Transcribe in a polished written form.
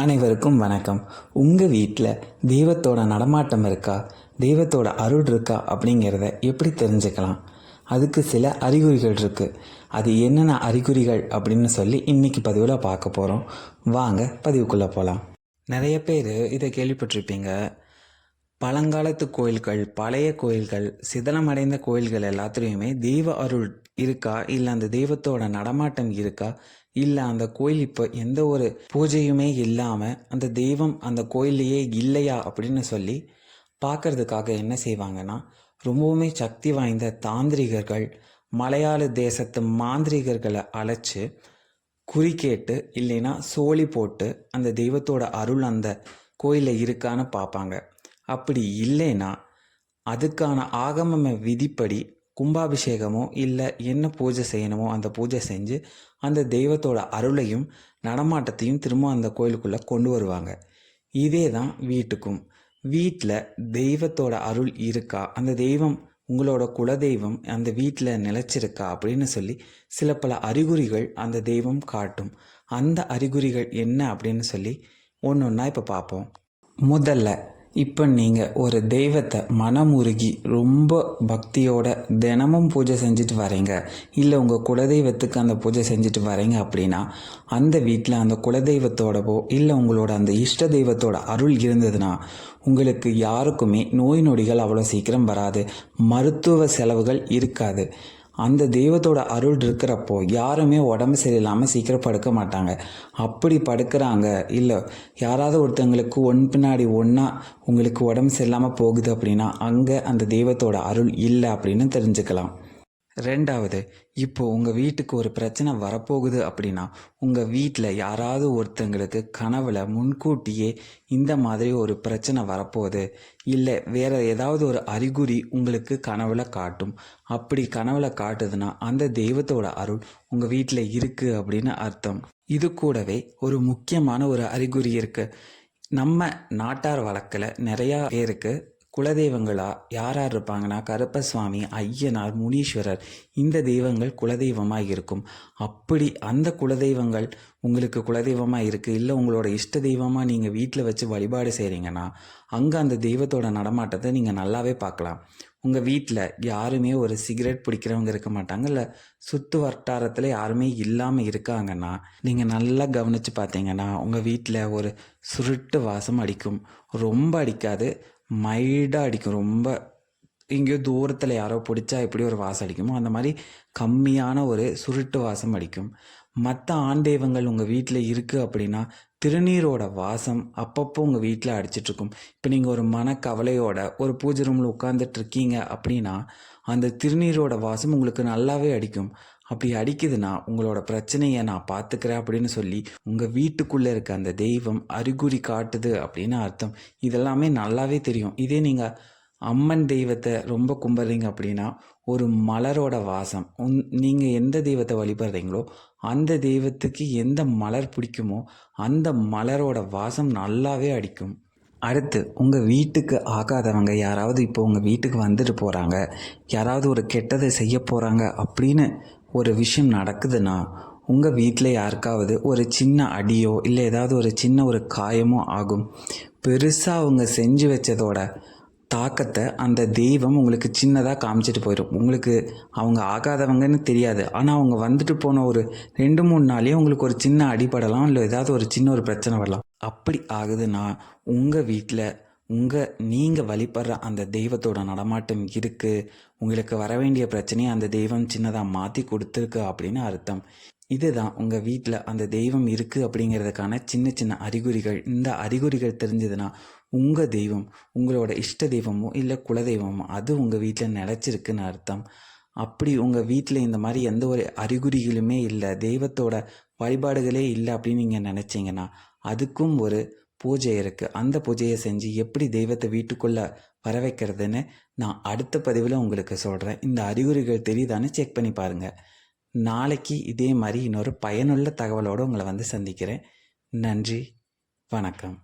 அனைவருக்கும் வணக்கம். உங்கள் வீட்டில் தெய்வத்தோட நடமாட்டம் இருக்கா, தெய்வத்தோட அருள் இருக்கா அப்படிங்கிறத எப்படி தெரிஞ்சுக்கலாம்? அதுக்கு சில அறிகுறிகள் இருக்குது. அது என்னென்ன அறிகுறிகள் அப்படின்னு சொல்லி இன்றைக்கி பதிவில் பார்க்க போகிறோம். வாங்க பதிவுக்குள்ளே போகலாம். நிறைய பேர் இதை கேள்விப்பட்டிருப்பீங்க. பழங்காலத்து கோயில்கள், பழைய கோயில்கள், சிதலமடைந்த கோயில்கள் எல்லாத்துலேயுமே தெய்வ அருள் இருக்கா, இல்லை அந்த தெய்வத்தோட நடமாட்டம் இருக்கா, இல்லை அந்த கோயில் இப்போ எந்த ஒரு பூஜையுமே இல்லாமல் அந்த தெய்வம் அந்த கோயிலையே இல்லையா அப்படின்னு சொல்லி பார்க்கறதுக்காக என்ன செய்வாங்கன்னா, ரொம்பவுமே சக்தி வாய்ந்த தாந்திரிகர்கள், மலையாள தேசத்து மாந்திரிகர்களை அழைச்சி குறி இல்லைன்னா சோழி போட்டு அந்த தெய்வத்தோட அருள் அந்த கோயிலில் இருக்கான்னு பார்ப்பாங்க. அப்படி இல்லைன்னா அதுக்கான ஆகம விதிப்படி கும்பாபிஷேகமோ இல்லை என்ன பூஜை செய்யணுமோ அந்த பூஜை செஞ்சு அந்த தெய்வத்தோட அருளையும் நடமாட்டத்தையும் திரும்ப அந்த கோயிலுக்குள்ளே கொண்டு வருவாங்க. இதே தான் வீட்டுக்கும். வீட்டில் தெய்வத்தோட அருள் இருக்கா, அந்த தெய்வம் உங்களோட குலதெய்வம் அந்த வீட்டில் நிலைச்சிருக்கா அப்படின்னு சொல்லி சில பல அறிகுறிகள் அந்த தெய்வம் காட்டும். அந்த அறிகுறிகள் என்ன அப்படின்னு சொல்லி ஒன்று ஒன்றா இப்போ பார்ப்போம். முதல்ல, இப்போ நீங்கள் ஒரு தெய்வத்தை மனமுருகி ரொம்ப பக்தியோட தினமும் பூஜை செஞ்சுட்டு வரீங்க, இல்லை உங்கள் குலதெய்வத்துக்கு அந்த பூஜை செஞ்சுட்டு வரீங்க அப்படின்னா அந்த வீட்டில் அந்த குலதெய்வத்தோடவோ இல்லை உங்களோட அந்த இஷ்ட தெய்வத்தோட அருள் இருந்ததுன்னா உங்களுக்கு யாருக்குமே நோய் நொடிகள் அவ்வளோ சீக்கிரம் வராது, மருத்துவ செலவுகள் இருக்காது. அந்த தெய்வத்தோட அருள் இருக்கிறப்போ யாருமே உடம்பு சரியில்லாமல் சீக்கிரம் படுக்க மாட்டாங்க. அப்படி படுக்கிறாங்க, இல்லை யாராவது ஒருத்தங்களுக்கு பின்னாடி ஒன்றா உங்களுக்கு உடம்பு சரியில்லாமல் போகுது அப்படின்னா அங்கே அந்த தெய்வத்தோட அருள் இல்லை அப்படின்னு தெரிஞ்சுக்கலாம். ரெண்டாவது, இப்போது உங்கள் வீட்டுக்கு ஒரு பிரச்சனை வரப்போகுது அப்படின்னா உங்கள் வீட்டில் யாராவது ஒருத்தங்களுக்கு கனவில் முன்கூட்டியே இந்த மாதிரி ஒரு பிரச்சனை வரப்போகுது, இல்லை வேறு ஏதாவது ஒரு அறிகுறி உங்களுக்கு கனவில் காட்டும். அப்படி கனவில் காட்டுதுன்னா அந்த தெய்வத்தோட அருள் உங்கள் வீட்டில் இருக்குது அப்படின்னு அர்த்தம். இது கூடவே ஒரு முக்கியமான ஒரு அறிகுறி இருக்குது. நம்ம நாட்டார் வழக்கில் நிறையா பேருக்கு குலதெய்வங்களா யார் யார் இருப்பாங்கன்னா கருப்பசுவாமி, ஐயனார், முனீஸ்வரர், இந்த தெய்வங்கள் குலதெய்வமாக இருக்கும். அப்படி அந்த குலதெய்வங்கள் உங்களுக்கு குலதெய்வமாக இருக்குது, இல்லை உங்களோட இஷ்ட தெய்வமாக நீங்கள் வீட்டில் வச்சு வழிபாடு செய்கிறீங்கன்னா அங்கே அந்த தெய்வத்தோட நடமாட்டத்தை நீங்கள் நல்லாவே பார்க்கலாம். உங்கள் வீட்டில் யாருமே ஒரு சிகரெட் பிடிக்கிறவங்க இருக்க மாட்டாங்க, இல்லை சுற்று வட்டாரத்தில் யாருமே இல்லாமல் இருக்காங்கன்னா நீங்கள் நல்லா கவனித்து பார்த்தீங்கன்னா உங்கள் வீட்டில் ஒரு சுருட்டு வாசம் அடிக்கும். ரொம்ப அடிக்காது, மைல்டாக அடிக்கும். ரொம்ப எங்கேயோ தூரத்தில் யாரோ பிடிச்சா எப்படி ஒரு வாசம் அடிக்குமோ அந்த மாதிரி கம்மியான ஒரு சுருட்டு வாசம் அடிக்கும். மற்ற ஆண் தெய்வங்கள் உங்கள் வீட்டில் இருக்குது அப்படின்னா திருநீரோட வாசம் அப்பப்போ உங்கள் வீட்டில் அடிச்சிட்ருக்கும். இப்போ நீங்கள் ஒரு மனக்கவலையோட ஒரு பூஜை ரூமில் உட்காந்துட்ருக்கீங்க அப்படின்னா அந்த திருநீரோட வாசம் உங்களுக்கு நல்லாவே அடிக்கும். அப்படி அடிக்குதுன்னா உங்களோட பிரச்சனையை நான் பார்த்துக்கிறேன் அப்படின்னு சொல்லி உங்கள் வீட்டுக்குள்ளே இருக்க அந்த தெய்வம் அறிகுறி காட்டுது அப்படின்னு அர்த்தம். இதெல்லாமே நல்லாவே தெரியும். இதே நீங்கள் அம்மன் தெய்வத்தை ரொம்ப கும்பிட்றீங்க அப்படின்னா ஒரு மலரோட வாசம், நீங்கள் எந்த தெய்வத்தை வழிபடுறீங்களோ அந்த தெய்வத்துக்கு எந்த மலர் பிடிக்குமோ அந்த மலரோட வாசம் நல்லாவே அடிக்கும். அடுத்து, உங்கள் வீட்டுக்கு ஆகாதவங்க யாராவது இப்போ உங்கள் வீட்டுக்கு வந்துட்டு போகிறாங்க, யாராவது ஒரு கெட்டதை செய்ய போகிறாங்க அப்படின்னு ஒரு விஷயம் நடக்குதுன்னா உங்கள் வீட்டில் யாருக்காவது ஒரு சின்ன அடியோ இல்லை ஏதாவது ஒரு சின்ன ஒரு காயமோ ஆகும். பெருசாக அவங்க செஞ்சு வச்சதோட தாக்கத்தை அந்த தெய்வம் உங்களுக்கு சின்னதாக காமிச்சிட்டு போயிடும். உங்களுக்கு அவங்க ஆகாதவங்கன்னு தெரியாது, ஆனால் அவங்க வந்துட்டு போன ஒரு 2-3 நாளே உங்களுக்கு ஒரு சின்ன அடிபடலாம், இல்லை ஏதாவது ஒரு சின்ன ஒரு பிரச்சனை வரலாம். அப்படி ஆகுதுன்னா உங்கள் வீட்டில் நீங்கள் வழிபடுற அந்த தெய்வத்தோட நடமாட்டம் இருக்குது, உங்களுக்கு வர வேண்டிய பிரச்சனையை அந்த தெய்வம் சின்னதாக மாற்றி கொடுத்துருக்கு அப்படின்னு அர்த்தம். இதுதான் உங்கள் வீட்டில் அந்த தெய்வம் இருக்குது அப்படிங்கிறதுக்கான சின்ன சின்ன அறிகுறிகள். இந்த அறிகுறிகள் தெரிஞ்சதுன்னா உங்கள் தெய்வம் உங்களோட இஷ்ட தெய்வமோ இல்லை குலதெய்வமோ அது உங்கள் வீட்டில் நிலச்சிருக்குன்னு அர்த்தம். அப்படி உங்கள் வீட்டில் இந்த மாதிரி எந்த ஒரு அறிகுறிகளுமே இல்லை, தெய்வத்தோட வழிபாடுகளே இல்லை அப்படின்னு நீங்கள் நினச்சிங்கன்னா அதுக்கும் ஒரு பூஜை இருக்குது. அந்த பூஜையை செஞ்சு எப்படி தெய்வத்தை வீட்டுக்குள்ளே வர வைக்கிறதுன்னு நான் அடுத்த பதிவில் உங்களுக்கு சொல்கிறேன். இந்த அறிகுறிகள் தெரியுதான்னு செக் பண்ணி பாருங்கள். நாளைக்கு இதே மாதிரி இன்னொரு பயனுள்ள தகவலோடு உங்களை வந்து சந்திக்கிறேன். நன்றி, வணக்கம்.